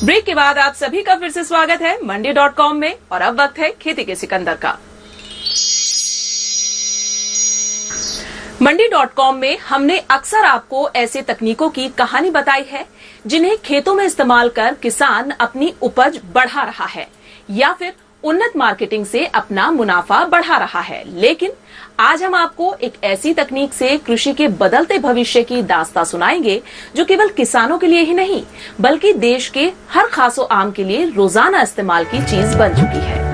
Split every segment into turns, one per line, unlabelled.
Break के बाद आप सभी का फिर से स्वागत है मंडी.com में और अब वक्त है खेती के सिकंदर का। मंडी.com में हमने अक्सर आपको ऐसे तकनीकों की कहानी बताई है जिन्हें खेतों में इस्तेमाल कर किसान अपनी उपज बढ़ा रहा है या फिर उन्नत मार्केटिंग से अपना मुनाफा बढ़ा रहा है। लेकिन आज हम आपको एक ऐसी तकनीक से कृषि के बदलते भविष्य की दास्तां सुनाएंगे जो केवल किसानों के लिए ही नहीं बल्कि देश के हर खासो आम के लिए रोजाना इस्तेमाल की चीज बन चुकी है।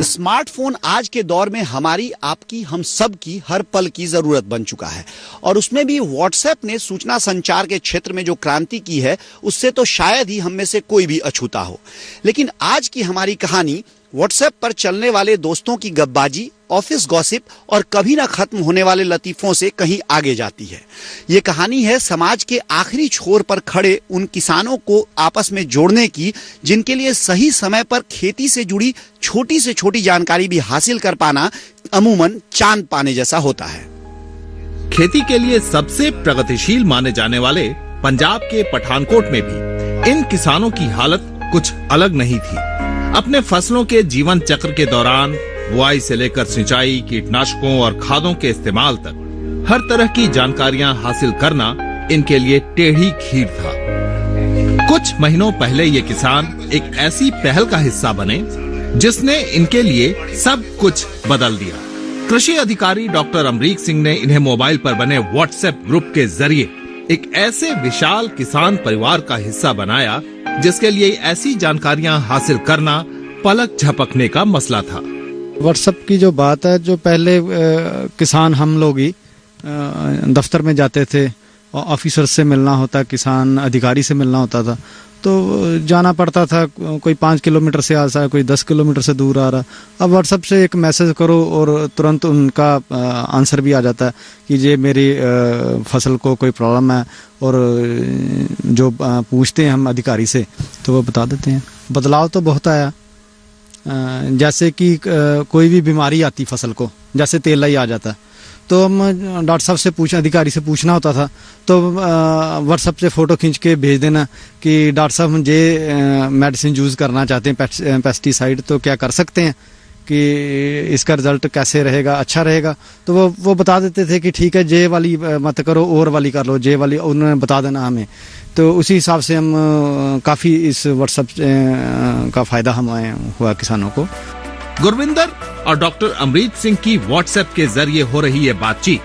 स्मार्टफोन आज के दौर में हमारी, आपकी, हम सब की हर पल की जरूरत बन चुका है और उसमें भी व्हाट्सएप ने सूचना संचार के क्षेत्र में जो क्रांति की है उससे तो शायद ही हम में से कोई भी अछूता हो। लेकिन आज की हमारी कहानी व्हाट्सएप पर चलने वाले दोस्तों की गप्पबाजी, ऑफिस गॉसिप और कभी ना खत्म होने वाले लतीफों से कहीं आगे जाती है। ये कहानी है समाज के आखिरी छोर पर खड़े उन किसानों को आपस में जोड़ने की जिनके लिए सही समय पर खेती से जुड़ी छोटी से छोटी जानकारी भी हासिल कर पाना अमूमन चांद पाने जैसा होता है।
खेती के लिए सबसे प्रगतिशील माने जाने वाले पंजाब के पठानकोट में भी इन किसानों की हालत कुछ अलग नहीं थी। अपने फसलों के जीवन चक्र के दौरान बुआई से लेकर सिंचाई, कीटनाशकों और खादों के इस्तेमाल तक हर तरह की जानकारियां हासिल करना इनके लिए टेढ़ी खीर था। कुछ महीनों पहले ये किसान एक ऐसी पहल का हिस्सा बने जिसने इनके लिए सब कुछ बदल दिया। कृषि अधिकारी डॉक्टर अमरीक सिंह ने इन्हें मोबाइल पर बने व्हाट्सएप ग्रुप के जरिए एक ऐसे विशाल किसान परिवार का हिस्सा बनाया जिसके लिए ऐसी जानकारियां हासिल करना पलक झपकने का मसला था।
व्हाट्सएप की जो बात है, जो पहले किसान हम लोग ही दफ्तर में जाते थे और ऑफिसर से मिलना होता, किसान अधिकारी से मिलना होता था, तो जाना पड़ता था। कोई 5 किलोमीटर से आ रहा है, कोई 10 किलोमीटर से दूर आ रहा। अब व्हाट्सएप से एक मैसेज करो और तुरंत उनका आंसर भी आ जाता है कि ये मेरी फसल को कोई प्रॉब्लम है, और जो पूछते हैं हम अधिकारी से तो वो बता देते हैं। बदलाव तो बहुत आया, जैसे कि कोई भी बीमारी आती फसल को, जैसे तेलाई आ जाता है तो हम डॉक्टर साहब से अधिकारी से पूछना होता था तो व्हाट्सएप से फोटो खींच के भेज देना कि डॉक्टर साहब मुझे मेडिसिन यूज़ करना चाहते हैं पेस्टिसाइड, तो क्या कर सकते हैं कि इसका रिजल्ट कैसे रहेगा, अच्छा रहेगा। तो वो बता देते थे कि ठीक है, जे वाली मत करो और वाली कर लो, जे वाली उन्होंने बता देना हमें। तो उसी हिसाब से हम काफ़ी इस व्हाट्सएप का फ़ायदा हमें हुआ किसानों को।
गुरविंदर और डॉक्टर अमरीक सिंह की व्हाट्सएप के जरिए हो रही ये बातचीत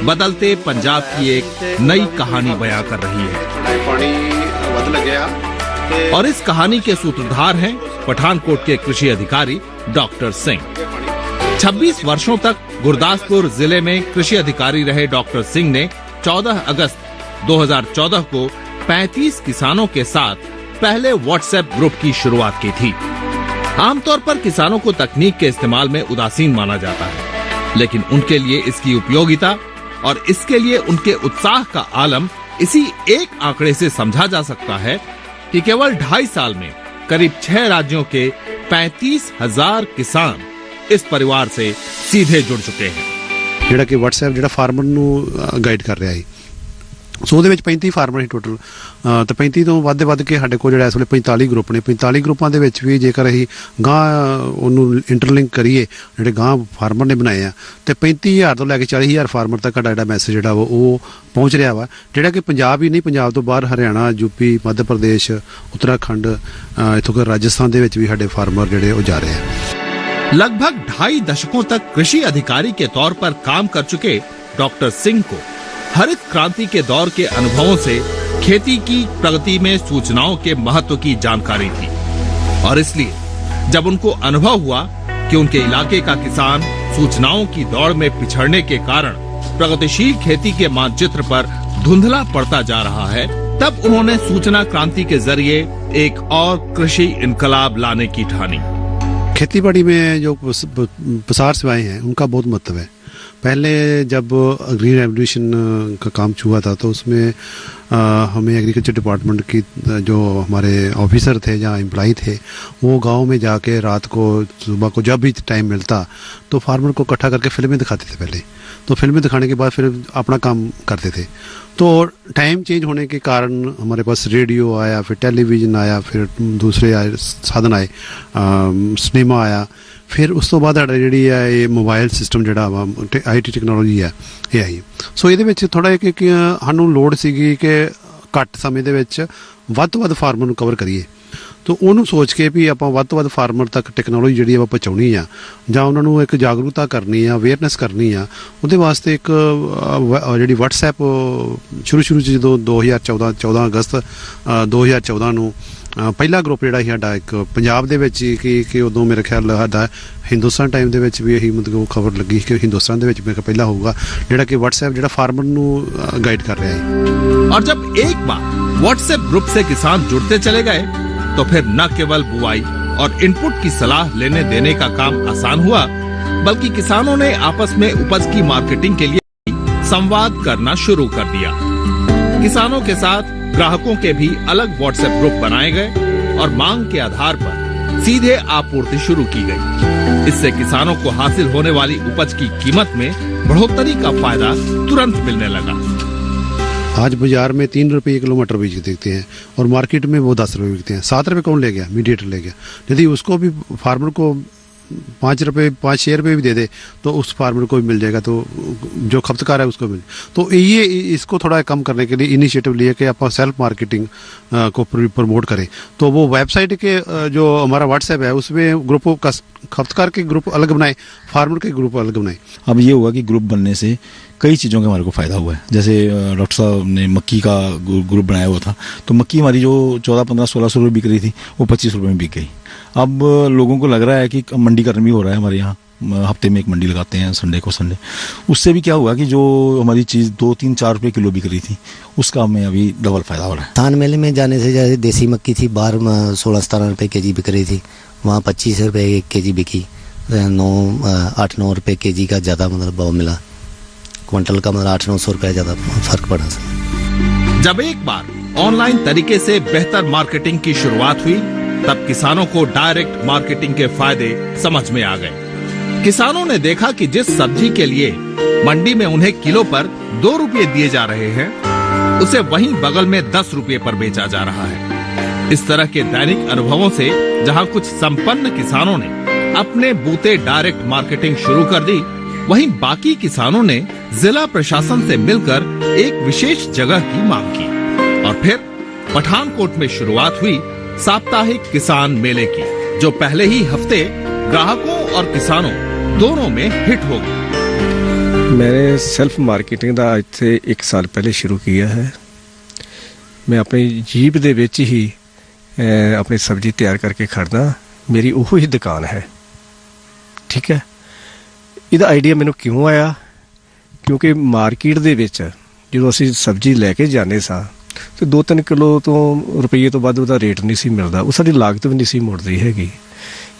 बदलते पंजाब की एक नई कहानी बयां कर रही है और इस कहानी के सूत्रधार हैं पठानकोट के कृषि अधिकारी डॉक्टर सिंह। 26 वर्षों तक गुरदासपुर जिले में कृषि अधिकारी रहे डॉक्टर सिंह ने 14 अगस्त 2014 को 35 किसानों के साथ पहले व्हाट्सएप ग्रुप की शुरुआत की थी। आमतौर पर किसानों को तकनीक के इस्तेमाल में उदासीन माना जाता है, लेकिन उनके लिए इसकी उपयोगिता और इसके लिए उनके उत्साह का आलम इसी एक आंकड़े से समझा जा सकता है कि केवल 2.5 साल में करीब 6 राज्यों के 35,000 किसान इस परिवार से सीधे जुड़ चुके हैं।
ਜਿਹੜਾ ਕਿ WhatsApp ਜਿਹੜਾ ਫਾਰਮਰ ਨੂੰ ਗਾਈਡ ਕਰ ਰਿਹਾ ਹੈ, ਸੋ ਉਹਦੇ ਵਿੱਚ 35 ਫਾਰਮਰ ਸੀ ਟੋਟਲ, ਤੇ 35 ਤੋਂ ਵੱਧ ਕੇ ਸਾਡੇ ਕੋਲ ਜਿਹੜਾ ਇਸ ਵੇਲੇ 45 ਗਰੁੱਪ ਨੇ। 45 ਗਰੁੱਪਾਂ ਦੇ ਵਿੱਚ ਵੀ ਜੇਕਰ ਅਸੀਂ ਗਾਂ ਉਹਨੂੰ ਇੰਟਰਲਿੰਕ ਕਰੀਏ, ਜਿਹੜੇ ਗਾਂ ਫਾਰਮਰ ਨੇ ਬਣਾਏ ਆ, ਤੇ 35,000 ਤੋਂ ਲੈ ਕੇ 40,000 ਫਾਰਮਰ ਤੱਕ ਸਾਡਾ ਜਿਹੜਾ ਮੈਸੇਜ ਜਿਹੜਾ ਉਹ ਪਹੁੰਚ ਰਿਹਾ ਵਾ, ਜਿਹੜਾ ਕਿ ਪੰਜਾਬ ਹੀ ਨਹੀਂ, ਪੰਜਾਬ ਤੋਂ ਬਾਹਰ ਹਰਿਆਣਾ, ਯੂਪੀ, ਮੱਧ ਪ੍ਰਦੇਸ਼, ਉੱਤਰਾਖੰਡ, ਇੱਥੋਂ ਕਿ ਰਾਜਸਥਾਨ ਦੇ ਵਿੱਚ ਵੀ ਸਾਡੇ ਫਾਰਮਰ ਜਿਹੜੇ ਉਹ ਜਾ ਰਹੇ ਆ।
लगभग 2.5 दशकों तक कृषि अधिकारी के तौर पर काम कर चुके डॉक्टर सिंह को हरित क्रांति के दौर के अनुभवों से खेती की प्रगति में सूचनाओं के महत्व की जानकारी थी और इसलिए जब उनको अनुभव हुआ कि उनके इलाके का किसान सूचनाओं की दौड़ में पिछड़ने के कारण प्रगतिशील खेती के मानचित्र पर धुंधला पड़ता जा रहा है, तब उन्होंने सूचना क्रांति के जरिए एक और कृषि इनकलाब लाने की ठानी।
खेतीबाड़ी में जो प्रसार सेवाएं हैं उनका बहुत महत्व है। पहले जब ग्रीन रेवोल्यूशन का काम हुआ था तो उसमें हमें एग्रीकल्चर डिपार्टमेंट की जो हमारे ऑफिसर थे या एम्प्लॉई थे वो गांव में जाके रात को सुबह को जब भी टाइम मिलता तो फार्मर को इकट्ठा करके फिल्में दिखाते थे पहले। तो फिल्में दिखाने के बाद फिर अपना काम करते थे। तो टाइम चेंज होने के कारण हमारे पास रेडियो आया, फिर टेलीविज़न आया, फिर दूसरे आए साधन आए, सिनेमा आया, फिर उस तो बाद जी है मोबाइल सिस्टम जोड़ा IT टैक्नोलॉजी है ये आई। सो ये थोड़ा कि सानू लोड़ सीगी कि घट समय दे विच वध तो वध फार्मर नूं कवर करिए। तो उन्होंने सोच के भी आप वध तो वध फार्मर तक टैक्नोलॉजी जी पहुँचानी आ जां उन्हां नूं एक जागरूकता करनी आ, अवेयरनैस करनी आ, उहदे वास्ते एक जी WhatsApp शुरू जो 2014 अगस्त 2014 नूं पहला ग्रुप जिहड़ा साडा एक पंजाब दे विच कि उदों मेरे ख्याल साडा हिंदुस्तान टाइम दे विच भी यही मतलब खबर लगी कि हिंदुस्तान दे विच मेरा पहला होगा जिहड़ा कि WhatsApp जिहड़ा फार्मर नूं गाइड कर रहा है।
और जब एक बार WhatsApp ग्रुप से किसान जुड़ते चले गए तो फिर न केवल बुआई और इनपुट की सलाह लेने देने का काम आसान हुआ, बल्कि किसानों ने आपस में उपज की मार्केटिंग के लिए संवाद करना शुरू कर दिया। किसानों के साथ ग्राहकों के भी अलग WhatsApp ग्रुप बनाए गए और मांग के आधार पर सीधे आपूर्ति शुरू की गई। इससे किसानों को हासिल होने वाली उपज की कीमत में बढ़ोतरी का फायदा तुरंत मिलने लगा।
आज बाजार में 3 रुपये किलो मटर बीज देते हैं और मार्केट में वो 10 रुपये बिकते हैं। 7 रुपये कौन ले गया? मीडिएटर ले गया। यदि उसको भी फार्मर को 5 रुपये 5-6 रुपये भी दे दे तो उस फार्मर को भी मिल जाएगा, तो जो खपतकार है उसको मिल। तो ये इसको थोड़ा कम करने के लिए इनिशिएटिव लिए कि आप सेल्फ मार्केटिंग को प्रमोट करें। तो वो वेबसाइट के जो हमारा WhatsApp है उसमें ग्रुप का खपतकार के ग्रुप अलग बनाए, फार्मर के ग्रुप अलग बनाए।
अब ये हुआ कि ग्रुप बनने से कई चीज़ों का हमारे को फ़ायदा हुआ है। जैसे डॉक्टर साहब ने मक्की का ग्रुप बनाया हुआ था तो मक्की हमारी जो 14-15-1600 रुपये बिक रही थी वो 25 रुपये में बिक गई। अब लोगों को लग रहा है कि मंडीकरण भी हो रहा है हमारे यहाँ, हफ्ते में एक मंडी लगाते हैं संडे को संडे। उससे भी क्या हुआ कि जो हमारी चीज़ 2-3-4 रुपये किलो बिक रही थी उसका हमें अभी डबल फ़ायदा हो रहा है।
धान मेले में जाने से जैसे देसी मक्की थी बाहर 16-17 रुपये केजी बिक रही थी, वहाँ 25 रुपये केजी बिकी। 8-9 रुपये केजी का ज़्यादा मतलब भाव मिला, क्विंटल का मतलब 800-900 रुपये ज़्यादा फर्क पड़ा।
जब एक बार ऑनलाइन तरीके से बेहतर मार्केटिंग की शुरुआत हुई तब किसानों को डायरेक्ट मार्केटिंग के फायदे समझ में आ गए। किसानों ने देखा कि जिस सब्जी के लिए मंडी में उन्हें किलो पर 2 रुपये दिए जा रहे हैं उसे वहीं बगल में 10 रुपये पर बेचा जा रहा है। इस तरह के दैनिक अनुभवों से जहां कुछ संपन्न किसानों ने अपने बूते डायरेक्ट मार्केटिंग शुरू कर दी, वहीं बाकी किसानों ने जिला प्रशासन से मिलकर एक विशेष जगह की मांग की और फिर पठानकोट में शुरुआत हुई साप्ताहिक किसान मेले की, जो पहले ही हफ्ते ग्राहकों और किसानों दोनों में हिट हो गई।
मैंने सेल्फ मार्केटिंग का आज से 1 साल पहले शुरू किया है। मैं अपनी जीप दे विच ही अपनी सब्जी तैयार करके खड़दा, मेरी वो ही दुकान है। ठीक है, ਇਹਦਾ ਆਈਡੀਆ ਮੈਨੂੰ ਕਿਉਂ ਆਇਆ? ਕਿਉਂਕਿ ਮਾਰਕੀਟ ਦੇ ਵਿੱਚ ਜਦੋਂ ਅਸੀਂ ਸਬਜ਼ੀ ਲੈ ਕੇ ਜਾਂਦੇ ਸਾਂ ਤੇ 2-3 ਕਿਲੋ ਤੋਂ ਰੁਪਈਏ ਤੋਂ ਵੱਧ ਉਹਦਾ ਰੇਟ ਨਹੀਂ ਸੀ ਮਿਲਦਾ, ਉਹ ਸਾਡੀ ਲਾਗਤ ਵੀ ਨਹੀਂ ਸੀ ਮੁੜਦੀ ਹੈਗੀ।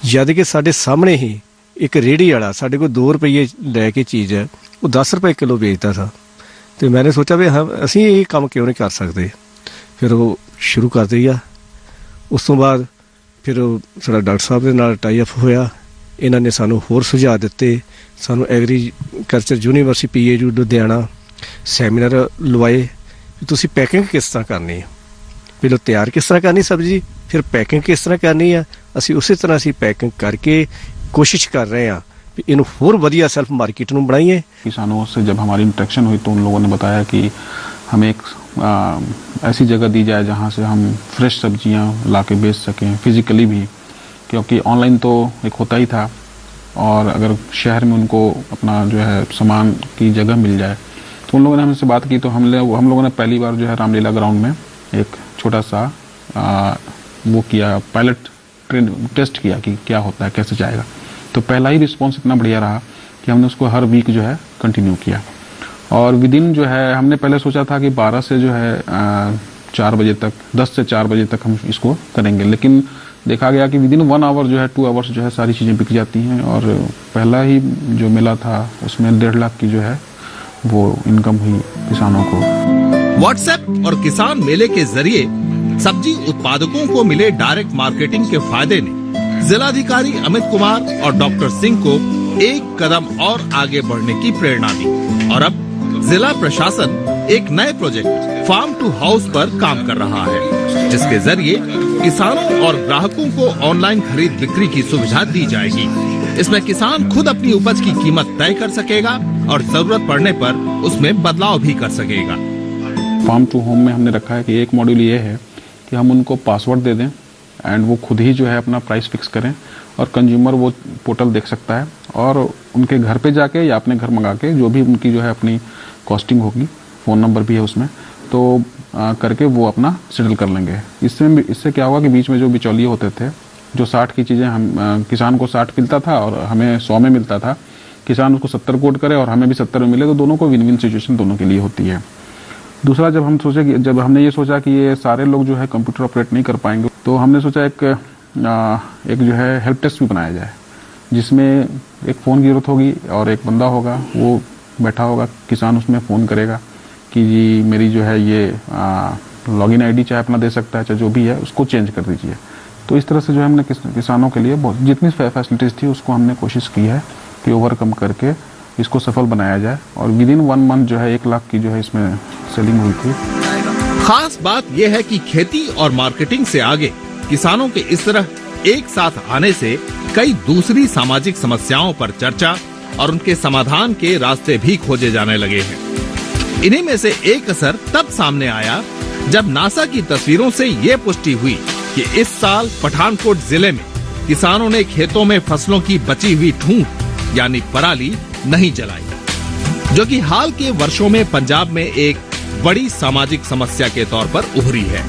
ਜਦ ਕਿ ਸਾਡੇ ਸਾਹਮਣੇ ਹੀ ਇੱਕ ਰੇਹੜੀ ਵਾਲਾ ਸਾਡੇ ਕੋਲ 2 ਰੁਪਈਏ ਲੈ ਕੇ ਚੀਜ਼ ਉਹ 10 ਰੁਪਏ ਕਿਲੋ ਵੇਚਦਾ था। ਤੇ मैंने सोचा ਵੀ ਅਸੀਂ ਇਹ ਕੰਮ ਕਿਉਂ ਨਹੀਂ ਕਰ ਸਕਦੇ। ਫਿਰ ਉਹ ਸ਼ੁਰੂ ਕਰ ਦਿਆ। ਉਸ ਤੋਂ ਬਾਅਦ ਫਿਰ ਸਾਡਾ ਡਾਕਟਰ ਸਾਹਿਬ ਦੇ ਨਾਲ ਟਾਈ ਅਪ ਹੋਇਆ। ਇਹਨਾਂ ਨੇ ਸਾਨੂੰ ਹੋਰ ਸੁਝਾਅ ਦਿੱਤੇ। ਸਾਨੂੰ agriculture university PAU Ludhiana seminar ਲਵਾਏ ਕਿ ਤੁਸੀਂ ਪੈਕਿੰਗ ਕਿਸ ਤਰ੍ਹਾਂ ਕਰਨੀ ਹੈ, ਪਹਿਲਾਂ ਤਿਆਰ ਕਿਸ ਤਰ੍ਹਾਂ ਕਰਨੀ ਸਬਜ਼ੀ, ਫਿਰ ਪੈਕਿੰग किस तरह करनी है। ਅਸੀਂ ਉਸੇ ਤਰ੍ਹਾਂ ਅਸੀਂ पैकिंग करके कोशिश कर रहे हैं कि इन होर वधिया सेल्फ मार्केट ਨੂੰ ਬਣਾਈਏ।
किसानों से जब हमारी इंटरेक्शन हुई तो उन लोगों ने बताया कि हमें एक ऐसी जगह दी जाए जहाँ से हम फ्रेश सब्जियाँ ला के बेच सकें फिजिकली भी, क्योंकि ऑनलाइन तो एक होता ही था और अगर शहर में उनको अपना जो है सामान की जगह मिल जाए। तो उन लोगों ने हमसे बात की तो हम लोगों ने पहली बार जो है रामलीला ग्राउंड में एक छोटा सा वो किया, पायलट टेस्ट किया कि क्या होता है, कैसे जाएगा। तो पहला ही रिस्पॉन्स इतना बढ़िया रहा कि हमने उसको हर वीक जो है कंटिन्यू किया। और विदिन जो है हमने पहले सोचा था कि 12 से जो है 4 बजे तक, 10 से 4 बजे तक हम इसको करेंगे। लेकिन देखा गया कि विदिन 1 आवर जो है 2 आवर्स जो है सारी चीज़ें बिक जाती हैं, और पहला ही जो मेला था उसमें 1.5 लाख की जो है वो इनकम हुई किसानों को।
व्हाट्सएप और किसान मेले के जरिए सब्जी उत्पादकों को मिले डायरेक्ट मार्केटिंग के फायदे ने जिलाधिकारी अमित कुमार और डॉक्टर सिंह को एक कदम और आगे बढ़ने की प्रेरणा दी, और अब जिला प्रशासन एक नए प्रोजेक्ट फार्म टू हाउस पर काम कर रहा है, जिसके जरिए किसानों और ग्राहकों को ऑनलाइन खरीद बिक्री की सुविधा दी जाएगी। इसमें किसान खुद अपनी उपज की कीमत तय कर सकेगा और जरूरत पड़ने पर उसमें बदलाव भी कर सकेगा।
फार्म टू होम में हमने रखा है कि एक मॉड्यूल ये है कि हम उनको पासवर्ड दे दें एंड वो खुद ही जो है अपना प्राइस फिक्स करें, और कंज्यूमर वो पोर्टल देख सकता है और उनके घर पे जाके या अपने घर मंगा के जो भी उनकी जो है अपनी कॉस्टिंग होगी, फ़ोन नंबर भी है उसमें, तो करके वो अपना सेटल कर लेंगे। इससे क्या होगा कि बीच में जो बिचौलिए होते थे, जो 60 की चीज़ें हम किसान को 60 मिलता था और हमें 100 में मिलता था, किसान उसको 70 कोट करे और हमें भी 70 में मिले, तो दोनों को विन विन सिचुएशन दोनों के लिए होती है। दूसरा, जब हमने ये सोचा कि ये सारे लोग जो है कंप्यूटर ऑपरेट नहीं कर पाएंगे, तो हमने सोचा एक जो है हेल्प डेस्क भी बनाया जाए, जिसमें एक फ़ोन की जरूरत होगी और एक बंदा होगा, वो बैठा होगा, किसान उसमें फ़ोन करेगा कि जी मेरी जो है ये लॉगिन आईडी चाहे अपना दे सकता है, चाहे जो भी है उसको चेंज कर दीजिए। तो इस तरह से जो है हमने किसानों के लिए बहुत जितनी फैसिलिटीज़ थी उसको हमने कोशिश की है कि ओवरकम करके इसको सफल बनाया जाए, और विदिन 1 मंथ जो है 1 लाख की जो है इसमें सेलिंग हुई थी।
खास बात यह है कि खेती और मार्केटिंग से आगे किसानों के इस तरह एक साथ आने से कई दूसरी सामाजिक समस्याओं पर चर्चा और उनके समाधान के रास्ते भी खोजे जाने लगे हैं। इन्हीं में से एक असर तब सामने आया जब नासा की तस्वीरों से ये पुष्टि हुई कि इस साल पठानकोट जिले में किसानों ने खेतों में फसलों की बची हुई ठूंठ यानी पराली नहीं जलाई, जो कि हाल के वर्षों में पंजाब में एक बड़ी सामाजिक समस्या के तौर पर उभरी है।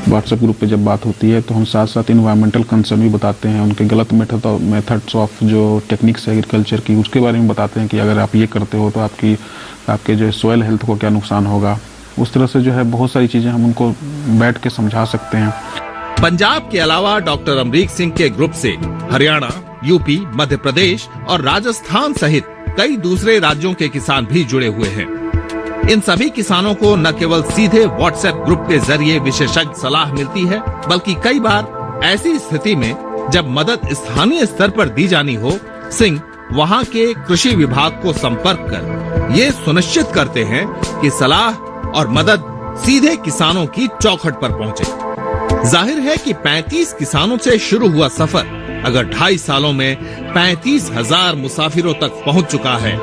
व्हाट्सएप ग्रुप पे जब बात होती है तो हम साथ साथ इन्वायरमेंटल कंसर्न भी बताते हैं, उनके गलत मेथड्स ऑफ जो टेक्निक्स है एग्रीकल्चर की उसके बारे में बताते हैं कि अगर आप ये करते हो तो आपके जो सॉइल हेल्थ को क्या नुकसान होगा। उस तरह से जो है बहुत सारी चीजें हम उनको बैठ के समझा सकते हैं।
पंजाब के अलावा डॉक्टर अमरीक सिंह के ग्रुप से हरियाणा, यूपी, मध्य प्रदेश और राजस्थान सहित कई दूसरे राज्यों के किसान भी जुड़े हुए हैं। इन सभी किसानों को न केवल सीधे व्हाट्सएप ग्रुप के जरिए विशेषज्ञ सलाह मिलती है, बल्कि कई बार ऐसी स्थिति में जब मदद स्थानीय स्तर पर दी जानी हो, सिंह वहां के कृषि विभाग को संपर्क कर ये सुनिश्चित करते हैं कि सलाह और मदद सीधे किसानों की चौखट पर पहुंचे। जाहिर है कि 35 किसानों से शुरू हुआ सफर अगर 2.5 सालों में 35,000 मुसाफिरों तक पहुंच चुका है,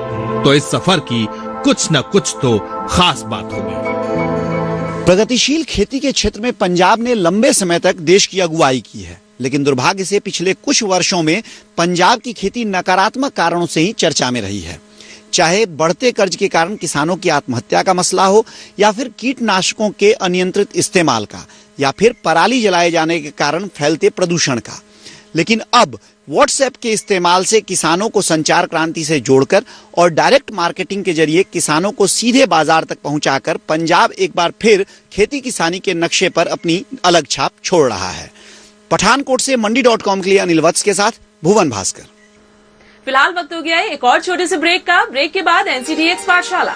तो इस सफर की कुछ न कुछ तो खास बात होगी।
प्रगतिशील खेती के क्षेत्र में पंजाब ने लंबे समय तक देश की अगुवाई की है, लेकिन दुर्भाग्य से पिछले कुछ वर्षों में पंजाब की खेती नकारात्मक कारणों से ही चर्चा में रही है। चाहे बढ़ते कर्ज के कारण किसानों की आत्महत्या का मसला हो, या फिर कीटनाशकों के अनियंत्रित इस्तेमाल का, या फिर पराली जलाए जाने के कारण फैलते प्रदूषण का। लेकिन अब व्हाट्सएप के इस्तेमाल से किसानों को संचार क्रांति से जोड़कर और डायरेक्ट मार्केटिंग के जरिए किसानों को सीधे बाजार तक पहुंचाकर पंजाब एक बार फिर खेती किसानी के नक्शे पर अपनी अलग छाप छोड़ रहा है। पठानकोट से मंडी.com के लिए अनिल वत्स के साथ भुवन भास्कर।
फिलहाल वक्त हो गया है एक और छोटे से ब्रेक का। ब्रेक के बाद एनसीडीएक्स पाठशाला।